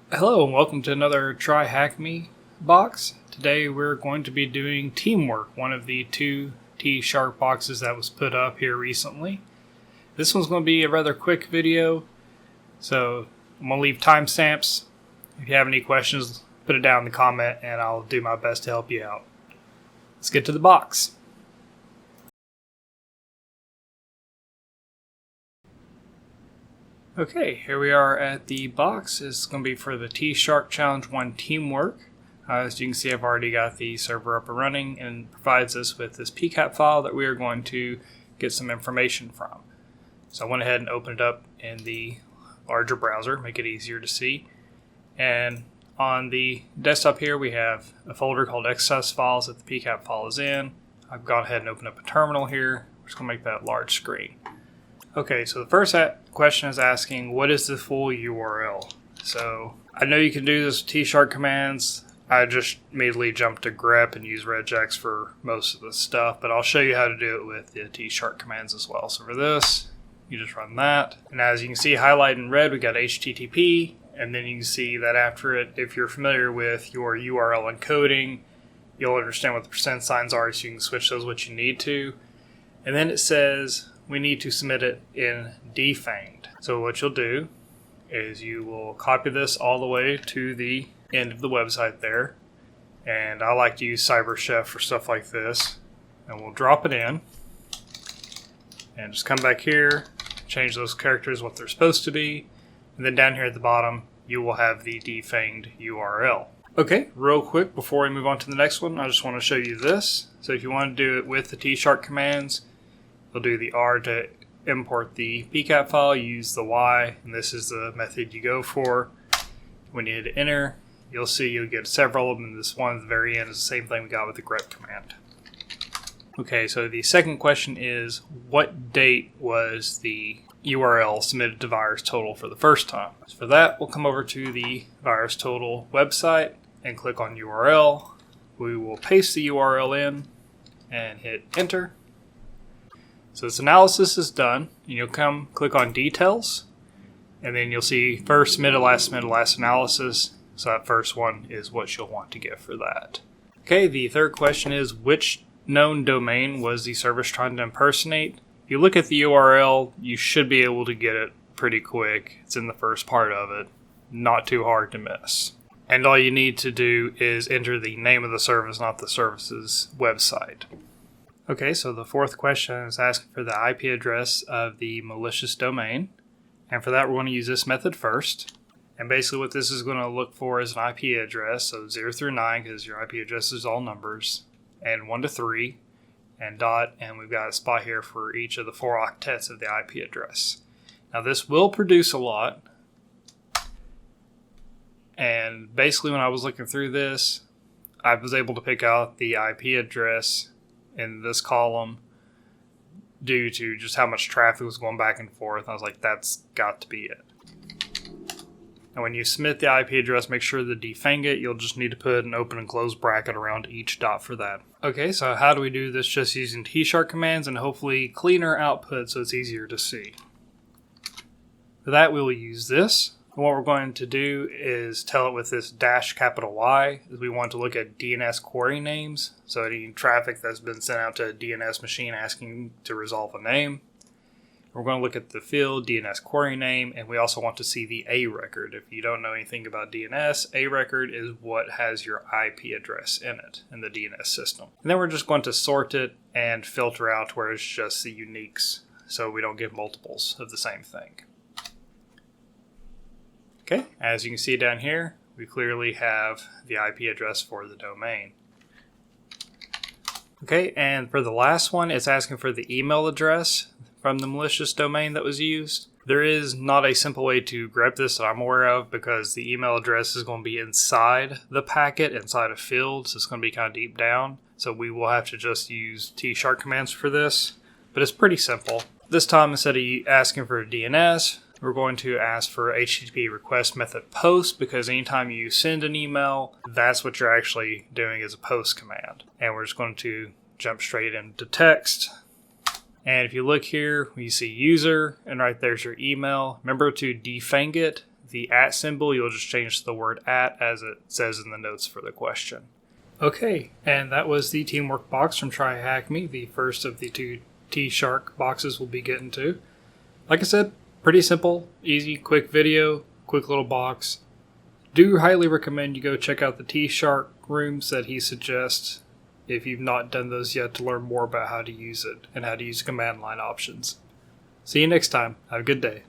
Hello and welcome to another Try Hack Me box. Today we're going to be doing Teamwork, one of the two TShark boxes that was put up here recently. This one's going to be a rather quick video, so I'm going to leave timestamps. If you have any questions, put it down in the comment and I'll do my best to help you out. Let's get to the box. Okay, here we are at the box. It's going to be for the TShark Challenge 1 Teamwork. As you can see, I've already got the server up and running, and it provides us with this pcap file that we are going to get some information from. So I went ahead and opened it up in the larger browser, make it easier to see. And on the desktop here, we have a folder called exercise files that the pcap file is in. I've gone ahead and opened up a terminal here. We're just going to make that large screen. Okay, so the first question is asking, what is the full URL? So I know you can do this with TShark commands. I just immediately jumped to grep and use regex for most of the stuff, but I'll show you how to do it with the TShark commands as well. So for this, you just run that. And as you can see highlighted in red, we got HTTP, and then you can see that after it, if you're familiar with your URL encoding, you'll understand what the percent signs are, so you can switch those what you need to. And then it says we need to submit it in defanged. So what you'll do is you will copy this all the way to the end of the website there. And I like to use CyberChef for stuff like this. And we'll drop it in. And just come back here, change those characters what they're supposed to be. And then down here at the bottom, you will have the defanged URL. Okay, real quick before we move on to the next one, I just want to show you this. So if you want to do it with the TShark commands, you'll do the R to import the pcap file, use the Y, and this is the method you go for. When you hit enter, you'll see you'll get several of them, and this one at the very end is the same thing we got with the grep command. Okay, so the second question is, what date was the URL submitted to VirusTotal for the first time? So for that, we'll come over to the VirusTotal website and click on URL. We will paste the URL in and hit enter. So this analysis is done, and you'll come click on details, and then you'll see first submitted, last analysis. So that first one is what you'll want to get for that. Okay, the third question is, which known domain was the service trying to impersonate? If you look at the URL, you should be able to get it pretty quick. It's in the first part of it. Not too hard to miss. And all you need to do is enter the name of the service, not the service's website. Okay, so the fourth question is asking for the IP address of the malicious domain. And for that, we're going to use this method first. And basically what this is going to look for is an IP address, so 0 through 9, because your IP address is all numbers, and 1 to 3, and dot, and we've got a spot here for each of the 4 octets of the IP address. Now this will produce a lot. And basically when I was looking through this, I was able to pick out the IP address in this column due to just how much traffic was going back and forth. I was like, that's got to be it. And when you submit the IP address, make sure to defang it. You'll just need to put an open and close bracket around each dot for that. Okay, so how do we do this? Just using TShark commands and hopefully cleaner output so it's easier to see. For that, we will use this. And what we're going to do is tell it with this -Y, is we want to look at DNS query names. So any traffic that's been sent out to a DNS machine asking to resolve a name. We're going to look at the field DNS query name, and we also want to see the A record. If you don't know anything about DNS, A record is what has your IP address in it in the DNS system. And then we're just going to sort it and filter out where it's just the uniques, so we don't get multiples of the same thing. Okay, as you can see down here, we clearly have the IP address for the domain. Okay, and for the last one, it's asking for the email address from the malicious domain that was used. There is not a simple way to grep this that I'm aware of, because the email address is going to be inside the packet, inside a field, so it's going to be kind of deep down. So we will have to just use TShark commands for this, but it's pretty simple. This time, instead of asking for a DNS, we're going to ask for http.request.method post, because anytime you send an email, that's what you're actually doing as a post command. And we're just going to jump straight into text. And if you look here, you see user, and right there's your email. Remember to defang it. the @ symbol, you'll just change the word @ as it says in the notes for the question. Okay, and that was the teamwork box from Try Hack Me, the first of the 2 TShark boxes we'll be getting to. Like I said, pretty simple, easy, quick video, quick little box. Do highly recommend you go check out the TShark rooms that he suggests if you've not done those yet to learn more about how to use it and how to use command line options. See you next time. Have a good day.